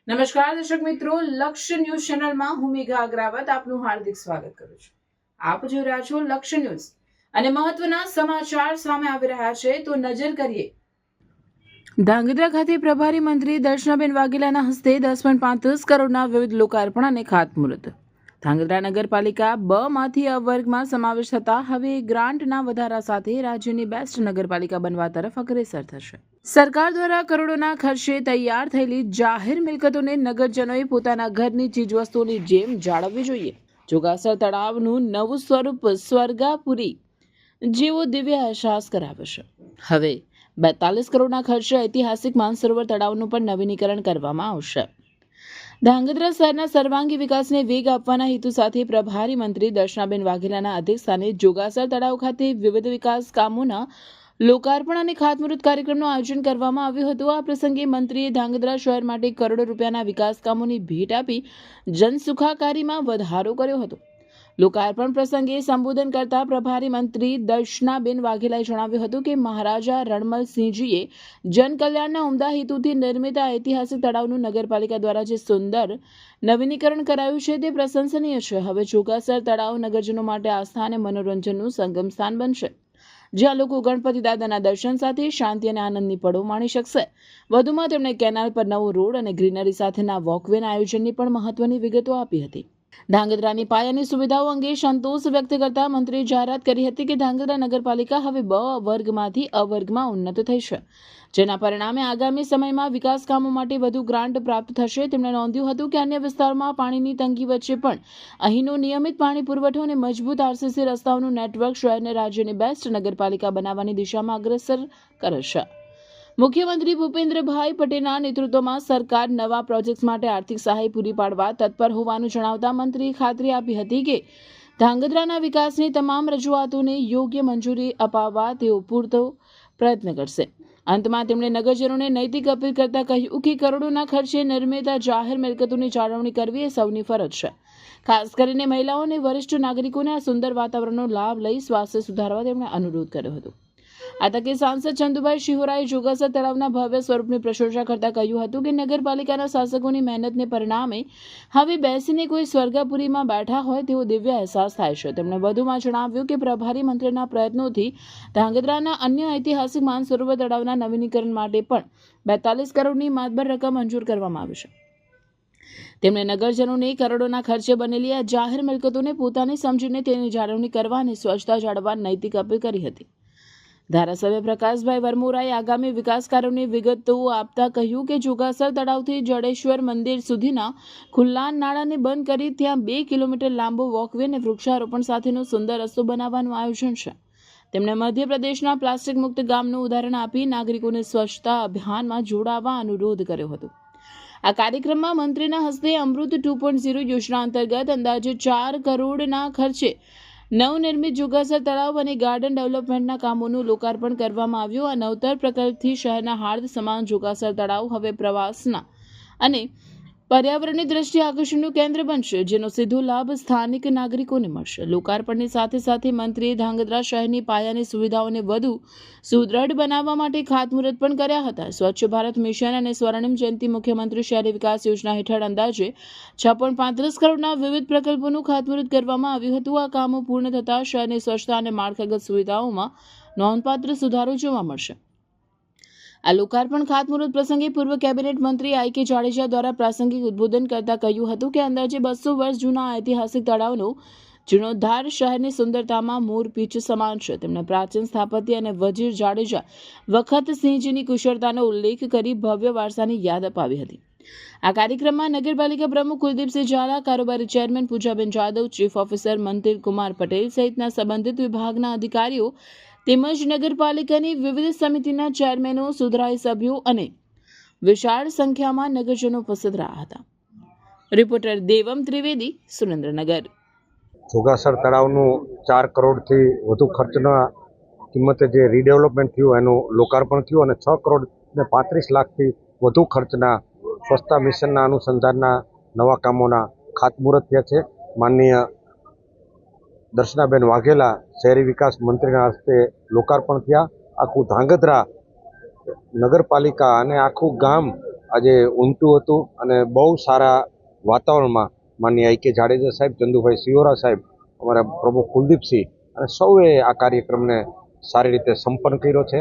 નમસ્કાર દર્શક મિત્રો, લક્ષ્ય ન્યૂઝ ચેનલમાં હું મેઘા અગ્રાવત આપનું હાર્દિક સ્વાગત કરું છું. આપ જોઈ રહ્યા છો લક્ષ્ય ન્યૂઝ અને મહત્વના સમાચાર સામે આવી રહ્યા છે તો નજર કરીએ. ધાંગધ્રા ખાતે પ્રભારી મંત્રી દર્શનાબેન વાઘેલાના હસ્તે 10.35 કરોડના વિવિધ લોકાર્પણ અને ખાતમુહૂર્ત. ધાંગધ્રા નગરપાલિકા બ માંથી અ વર્ગમાં સમાવેશ થતા હવે ગ્રાન્ટના વધારા સાથે રાજ્યની બેસ્ટ નગરપાલિકા બનવા તરફ અગ્રેસર થશે. સરકાર દ્વારા કરોડોના ખર્ચે તૈયાર થયેલી જાહેર મિલકતોને નગરજનોએ પોતાના ઘરની ચીજવસ્તુઓની જેમ જાળવવી જોઈએ. જોગાસર તળાવનું નવું સ્વરૂપ સ્વર્ગાપુરી જેવો દિવ્ય અહેસાસ કરાવે છે. હવે 42 કરોડના ખર્ચે ઐતિહાસિક માનસરોવર તળાવનું પણ નવીનીકરણ કરવામાં આવશે. ધાંગધ્રા શહેરના સર્વાંગી વિકાસને વેગ આપવાના હેતુ સાથે પ્રભારી મંત્રી દર્શનાબેન વાઘેલાના અધ્યક્ષસ્થાને જોગાસર તળાવ ખાતે વિવિધ વિકાસ કામોના લોકાર્પણ અને ખાતમુહૂર્ત કાર્યક્રમનું આયોજન કરવામાં આવ્યું હતું. આ પ્રસંગે મંત્રીએ ધાંગધ્રા શહેર માટે કરોડો રૂપિયાના વિકાસ કામોની ભેટ આપી જનસુખાકારીમાં વધારો કર્યો હતો. લોકાર્પણ પ્રસંગે સંબોધન કરતા પ્રભારી મંત્રી દર્શનાબેન વાઘેલાએ જણાવ્યું હતું કે મહારાજા રણમલસિંહજીએ જનકલ્યાણના ઉમદા હેતુથી નિર્મિત આ ઐતિહાસિક તળાવનું નગરપાલિકા દ્વારા જે સુંદર નવીનીકરણ કરાયું છે તે પ્રશંસનીય છે. હવે જોગાસર તળાવ નગરજનો માટે આસ્થા અને મનોરંજનનું સંગમ સ્થાન બનશે, જ્યાં લોકો ગણપતિ દાદાના દર્શન સાથે શાંતિ અને આનંદની પળો માણી શકશે. વધુમાં તેમણે કેનાલ પર નવો રોડ અને ગ્રીનરી સાથેના વોકવેના આયોજનની પણ મહત્વની વિગતો આપી હતી. ધાંગધ્રાની પાયાની સુવિધાઓ અંગે સંતોષ વ્યક્ત કરતા મંત્રીએ જાહેરાત કરી હતી કે ધાંગધ્રા નગરપાલિકા હવે બ વર્ગમાંથી અ વર્ગમાં ઉન્નત થઈ છે, જેના પરિણામે આગામી સમયમાં વિકાસ કામો માટે વધુ ગ્રાન્ટ પ્રાપ્ત થશે. તેમણે નોંધ્યું હતું કે અન્ય વિસ્તારોમાં પાણીની તંગી વચ્ચે પણ અહીંનો નિયમિત પાણી પુરવઠો અને મજબૂત આરસીસી રસ્તાઓનું નેટવર્ક શહેરને રાજ્યની બેસ્ટ નગરપાલિકા બનાવવાની દિશામાં અગ્રેસર કરે છે. મુખ્યમંત્રી ભૂપેન્દ્રભાઈ પટેલના નેતૃત્વમાં સરકાર નવા પ્રોજેક્ટ્સ માટે આર્થિક સહાય પૂરી પાડવા તત્પર હોવાનું જણાવતા મંત્રીએ ખાતરી આપી હતી કે ધાંગધ્રાના વિકાસની તમામ રજૂઆતોને યોગ્ય મંજૂરી અપાવવા તેઓ પૂરતો પ્રયત્ન કરશે. અંતમાં તેમણે નગરજનોને નૈતિક અપીલ કરતા કહ્યું કે કરોડોના ખર્ચે નિર્મિત જાહેર મિલકતોની જાળવણી કરવી એ સૌની ફરજ છે. ખાસ કરીને મહિલાઓ અને વરિષ્ઠ નાગરિકોને આ સુંદર વાતાવરણનો લાભ લઈ સ્વાસ્થ્ય સુધારવા તેમણે અનુરોધ કર્યો હતો. આ તકે સાંસદ ચંદુભાઈ શિહોરાએ જોગાસર તળાવના ભવ્ય સ્વરૂપની પ્રશંસા કરતા કહ્યું હતું કે નગરપાલિકાના શાસકોની મહેનતને પરિણામે હવે બેસીને કોઈ સ્વર્ગાપુરીમાં બેઠા હોય તેવો દિવ્ય અહેસાસ થાય છે. તેમણે વધુમાં જણાવ્યું કે પ્રભારી મંત્રીના પ્રયત્નોથી ધાંગધ્રાના અન્ય ઐતિહાસિક માનસરોવર તળાવના નવીનીકરણ માટે પણ 42 કરોડની માતબર રકમ મંજૂર કરવામાં આવી છે. તેમણે નગરજનોને કરોડોના ખર્ચે બનેલી આ જાહેર મિલકતોને પોતાની સમજીને તેની જાળવણી કરવા અને સ્વચ્છતા જાળવવા નૈતિક અપીલ કરી હતી. ધારાસભ્ય પ્રકાશભાઈ વરમોરાએ આગામી વિકાસ કાર્યોની વિગતો આપતા કહ્યું કે જોગાસર તળાવથી જડેશ્વર મંદિર સુધીના ખુલ્લા નાળાને બંધ કરી ત્યાં 2 કિલોમીટર લાંબો વોકવે અને વૃક્ષારોપણ સાથેનો સુંદર રસ્તો બનાવવાનું આયોજન છે. તેમણે મધ્યપ્રદેશના પ્લાસ્ટિક મુક્ત ગામનું ઉદાહરણ આપી નાગરિકોને સ્વચ્છતા અભિયાનમાં જોડાવા અનુરોધ કર્યો હતો. આ કાર્યક્રમમાં મંત્રીના હસ્તે અમૃત 2.0 યોજના અંતર્ગત અંદાજે 4 કરોડના ખર્ચે નવનિર્મિત જોગાસર તળાવ અને ગાર્ડન ડેવલપમેન્ટના કામોનું લોકાર્પણ કરવામાં આવ્યું. આ નવતર પ્રકલ્પથી શહેરના હાર્દ સમાન જોગાસર તળાવ હવે પ્રવાસના અને પર્યાવરણની દ્રષ્ટિએ આકર્ષણનું કેન્દ્ર બનશે, જેનો સીધો લાભ સ્થાનિક નાગરિકોને મળશે. લોકાર્પણની સાથે સાથે મંત્રીએ ધાંગધ્રા શહેરની પાયાની સુવિધાઓને વધુ સુદૃઢ બનાવવા માટે ખાતમુહૂર્ત પણ કર્યા હતા. સ્વચ્છ ભારત મિશન અને સ્વર્ણિમ જયંતિ મુખ્યમંત્રી શહેરી વિકાસ યોજના હેઠળ અંદાજે 6.35 કરોડના વિવિધ પ્રકલ્પોનું ખાતમુહૂર્ત કરવામાં આવ્યું હતું. આ કામો પૂર્ણ થતાં શહેરની સ્વચ્છતા અને માળખાગત સુવિધાઓમાં નોંધપાત્ર સુધારો જોવા મળશે. આ લોકાર્પણ ખાતમુહૂર્ત પ્રસંગે પૂર્વ કેબિનેટ મંત્રી આઈ.કે. જાડેજા દ્વારા પ્રાસંગિક ઉદ્બોધન કરતા કહ્યું હતું કે અંદાજે 200 વર્ષ જૂના ઐતિહાસિક તળાવનો જીર્ણોદ્ધાર શહેરની સુંદરતામાં મોરપીંછ સમાન છે. તેમણે પ્રાચીન સ્થાપત્ય અને વજીર જાડેજા વખતસિંહજીની કુશળતાનો ઉલ્લેખ કરી ભવ્ય વારસાની યાદ અપાવી હતી. આ કાર્યક્રમમાં નગરપાલિકા પ્રમુખ કુલદીપસિંહ ઝાલા, કારોબારી chairman Poojaben Jadav, chief officer મંતિર કુમાર પટેલ સહિતના સંબંધિત વિભાગના અધિકારીઓ તેમજ નગરપાલિકાની વિવિધ સમિતિના ચેરમેનો, સુધરાઈ સભ્યો અને વિશાળ સંખ્યામાં નગરજનો ઉપસ્થિત રહ્યા હતા. રિપોર્ટર દેવમ ત્રિવેદી, સુરેન્દ્રનગર. જોગાસર તળાવનું 4 કરોડથી વધુ ખર્ચના કિંમતે જે રીડેવલપમેન્ટ થયું એનું લોકાર્પણ થયું અને 6 કરોડ ને 35 લાખથી વધુ ખર્ચના સ્વચ્છતા મિશનના અનુસંધાનના નવા કામોના ખાતમુહૂર્ત થયા છે. માનનીય દર્શનાબેન વાઘેલા શહેરી વિકાસ મંત્રીના હસ્તે લોકાર્પણ થયા. આખું ધાંગધ્રા નગરપાલિકા અને આખું ગામ આજે ઉમટ્યું હતું અને બહુ સારા વાતાવરણમાં માનનીય આઈ.કે. જાડેજા સાહેબ, ચંદુભાઈ સિયોરા સાહેબ, અમારા પ્રમુખ કુલદીપસિંહ અને સૌએ આ કાર્યક્રમને સારી રીતે સંપન્ન કર્યો છે.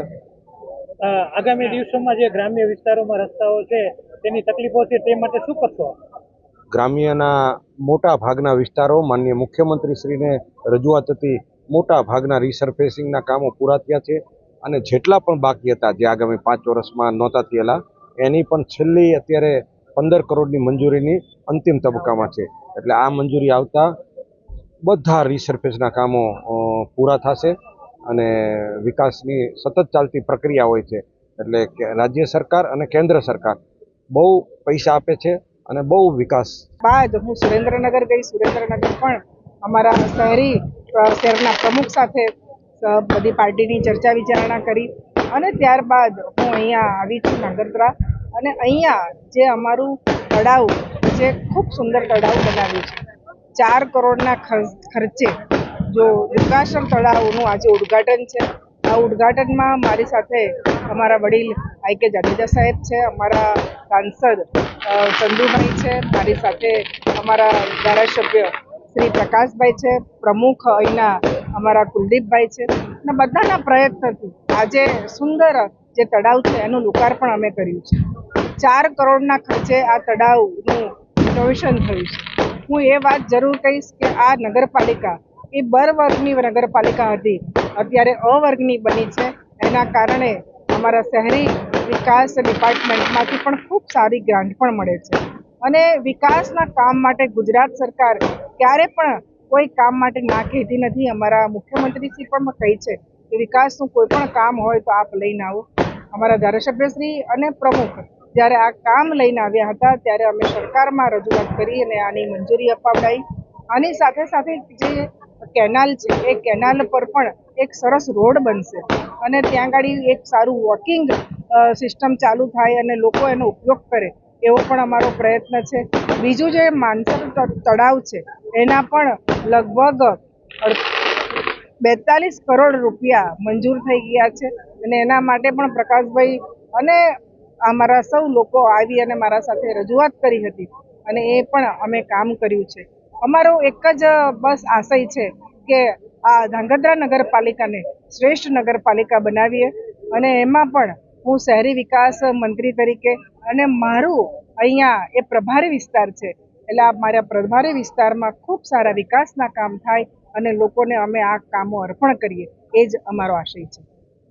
આગામી દિવસોમાં જે ગ્રામ્ય વિસ્તારોમાં રસ્તાઓ છે તેની તકલીફો છે તે માટે શું કરશો? ગ્રામ્યના મોટા ભાગના વિસ્તારો માનનીય મુખ્યમંત્રીશ્રીને રજૂઆત હતી, મોટા ભાગના રિસર્ફેસિંગના કામો પૂરા થયા છે અને જેટલા પણ બાકી હતા જે આગામી 5 વર્ષમાં નહોતા થયેલા એની પણ છેલ્લી અત્યારે 15 કરોડની મંજૂરીની અંતિમ તબક્કામાં છે. એટલે આ મંજૂરી આવતા બધા રિસર્ફેસના કામો પૂરા થશે અને વિકાસની સતત ચાલતી પ્રક્રિયા હોય છે. એટલે રાજ્ય સરકાર અને કેન્દ્ર સરકાર બહુ પૈસા આપે છે અને બહુ વિકાસ બાદ હું સુરેન્દ્રનગર ગઈ. સુરેન્દ્રનગર પણ અમારા શહેરના પ્રમુખ સાથે બધી પાર્ટીની ચર્ચા વિચારણા કરી અને ત્યારબાદ હું અહીંયા આવી છું નાગરદ્રા. અને અહીંયા જે અમારું તળાવ, જે ખૂબ સુંદર તળાવ બનાવ્યું છે, 4 કરોડના ખર્ચે જો વિકાસમ તળાવનું આજે ઉદ્ઘાટન છે. આ ઉદ્ઘાટનમાં મારી સાથે અમારા વડીલ આઈ.કે. જાડેજા સાહેબ છે, અમારા સાંસદ ચંદુભાઈ છે, મારી સાથે અમારા ધારાસભ્ય શ્રી પ્રકાશભાઈ છે, પ્રમુખ અહીંના અમારા કુલદીપભાઈ છે અને બધાના પ્રયત્નથી આજે સુંદર જે તળાવ છે એનું લોકાર્પણ અમે કર્યું છે. 4 કરોડના ખર્ચે આ તળાવનું રિનોવેશન થયું છે. હું એ વાત જરૂર કહીશ કે આ નગરપાલિકા એ વર્ગની નગરપાલિકા હતી, અત્યારે વર્ગની બની છે. એના કારણે અમારા શહેરી વિકાસ ડિપાર્ટમેન્ટમાંથી પણ ખૂબ સારી ગ્રાન્ટ પણ મળે છે અને વિકાસના કામ માટે ગુજરાત સરકાર ક્યારે પણ કોઈ કામ માટે ના કહેતી નથી. અમારા મુખ્યમંત્રીશ્રી પણ કહે છે કે વિકાસનું કોઈ પણ કામ હોય તો આપ લઈને આવો. અમારા ધારાસભ્યશ્રી અને પ્રમુખ જ્યારે આ કામ લઈને આવ્યા હતા ત્યારે અમે સરકારમાં રજૂઆત કરી અને આની મંજૂરી અપાવડાવી. આની સાથે સાથે જે કેનાલ છે એ કેનાલ પર પણ એક સરસ રોડ બનશે અને ત્યાં આગળ એક સારું વોકિંગ સિસ્ટમ ચાલુ થાય અને લોકો એનો ઉપયોગ કરે એવો પણ અમારો પ્રયત્ન છે. બીજું જે માનસર તળાવ છે એના પણ લગભગ 42 કરોડ રૂપિયા મંજૂર થઈ ગયા છે અને એના માટે પણ પ્રકાશભાઈ અને અમારા સૌ લોકો આવી અને મારા સાથે રજૂઆત કરી હતી અને એ પણ અમે કામ કર્યું છે. અમારો એક જ બસ આશય છે કે આ ધાંગધ્રા નગરપાલિકાને શ્રેષ્ઠ નગરપાલિકા બનાવીએ અને એમાં પણ હું શહેરી વિકાસ મંત્રી તરીકે અને મારું અહીંયા એ પ્રભારી વિસ્તાર છે એટલે આ મારા પ્રભારી વિસ્તારમાં ખૂબ સારા વિકાસના કામ થાય અને લોકોને અમે આ કામો અર્પણ કરીએ એ જ અમારો આશય છે.